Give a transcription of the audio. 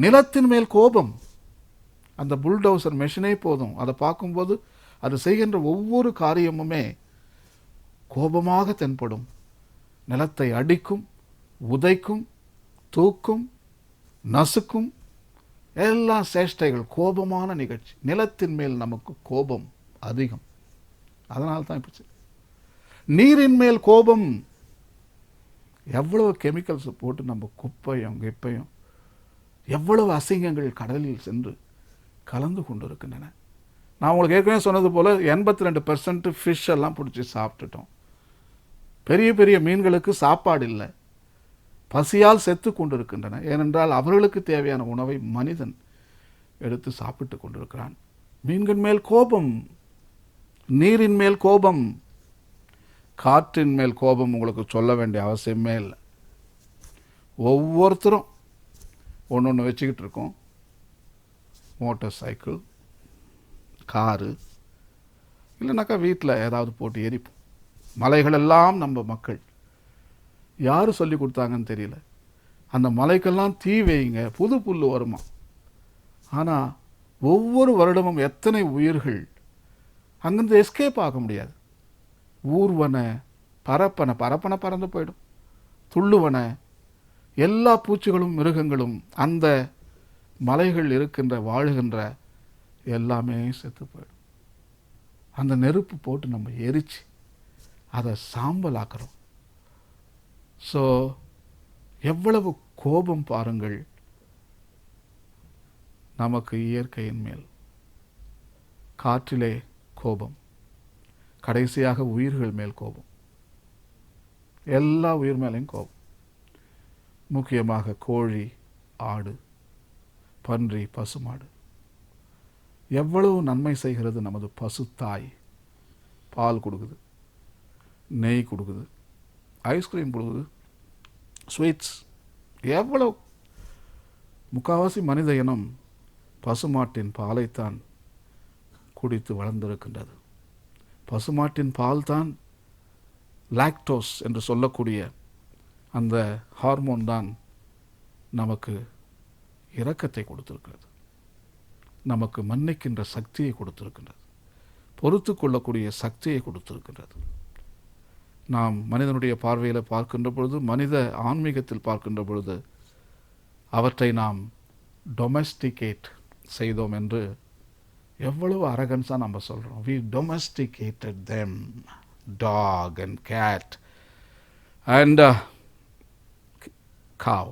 நிலத்தின் மேல் கோபம். அந்த புல்டோசர் மெஷினே போதும், அதை பார்க்கும்போது அது செய்கின்ற ஒவ்வொரு காரியமுமே கோபமாக தென்படும். நிலத்தை அடிக்கும், உதைக்கும், தூக்கும், நசுக்கும், எல்லா சேஷ்டைகள் கோபமான நிகழ்ச்சி. நிலத்தின் மேல் நமக்கு கோபம் அதிகம். அதனால தான் இப்படி நீரின் மேல் கோபம். எவ்வளவு கெமிக்கல்ஸ் போட்டு நம்ம குப்பையும் கிப்பையும், எவ்வளவு அசிங்கங்கள் கடலில் சென்று கலந்து கொண்டு இருக்கின்றன. நான் உங்களுக்கு ஏற்கனவே சொன்னது போல் 82% ஃபிஷ் எல்லாம் பிடிச்சி சாப்பிட்டுட்டோம். பெரிய பெரிய மீன்களுக்கு சாப்பாடு இல்லை, பசியால் செத்து கொண்டிருக்கின்றன. ஏனென்றால் அவர்களுக்கு தேவையான உணவை மனிதன் எடுத்து சாப்பிட்டு கொண்டிருக்கிறான். மீன்கள் மேல் கோபம், நீரின் மேல் கோபம், காற்றின் மேல் கோபம் உங்களுக்கு சொல்ல வேண்டிய அவசியமே இல்லை. ஒவ்வொருத்தரும் ஒன்று ஒன்று வச்சுக்கிட்டு இருக்கோம். மோட்டார் சைக்கிள், காரு, இல்லைனாக்கா வீட்டில் ஏதாவது போட்டு எரிப்போம். மலைகளெல்லாம் நம்ம மக்கள் யார் சொல்லி கொடுத்தாங்கன்னு தெரியல. அந்த மலைக்கெல்லாம் தீ வைங்க, புது புல் வருமா. ஆனால் ஒவ்வொரு வருடமும் எத்தனை உயிர்கள் அங்கிருந்து எஸ்கேப் ஆக முடியாது. ஊர்வன, பறப்பன பறந்து போயிடும். துள்ளுவன, எல்லா பூச்சிகளும் மிருகங்களும் அந்த மலைகள் இருக்கின்ற வாழுகின்ற எல்லாமே செத்து போயிடும். அந்த நெருப்பு போட்டு நம்ம எரிச்சு அதை சாம்பல் ஆக்கிறோம். ஸோ எவ்வளவு கோபம் பாருங்கள் நமக்கு இயற்கையின் மேல். காற்றிலே கோபம், கடைசியாக உயிர்கள் மேல் கோபம். எல்லா உயிர் மேலேயும் கோபம். முக்கியமாக கோழி, ஆடு, பன்றி, பசுமாடு. எவ்வளவு நன்மை செய்கிறது நமது பசுத்தாய். பால் கொடுக்குது, நெய் கொடுக்குது, ஐஸ்கிரீம் கொடுக்குது, ஸ்வீட்ஸ். எவ்வளவு முக்காவாசி மனித இனம் பசுமாட்டின் பாலைத்தான் குடித்து வளர்ந்திருக்கின்றது. பசுமாட்டின் பால் தான் லாக்டோஸ் என்று சொல்லக்கூடிய அந்த ஹார்மோன் தான் நமக்கு இரக்கத்தை கொடுத்திருக்கிறது, நமக்கு மன்னிக்கின்ற சக்தியை கொடுத்திருக்கின்றது, பொறுத்து கொள்ளக்கூடிய சக்தியை கொடுத்திருக்கின்றது. நாம் மனிதனுடைய பார்வையில் பார்க்கின்ற பொழுது, மனித ஆன்மீகத்தில் பார்க்கின்ற பொழுது அவற்றை நாம் டொமஸ்டிகேட் செய்தோம் என்று எவ்வளவு அரகன்ஸாக நம்ம சொல்கிறோம். we domesticated them, dog and cat and cow.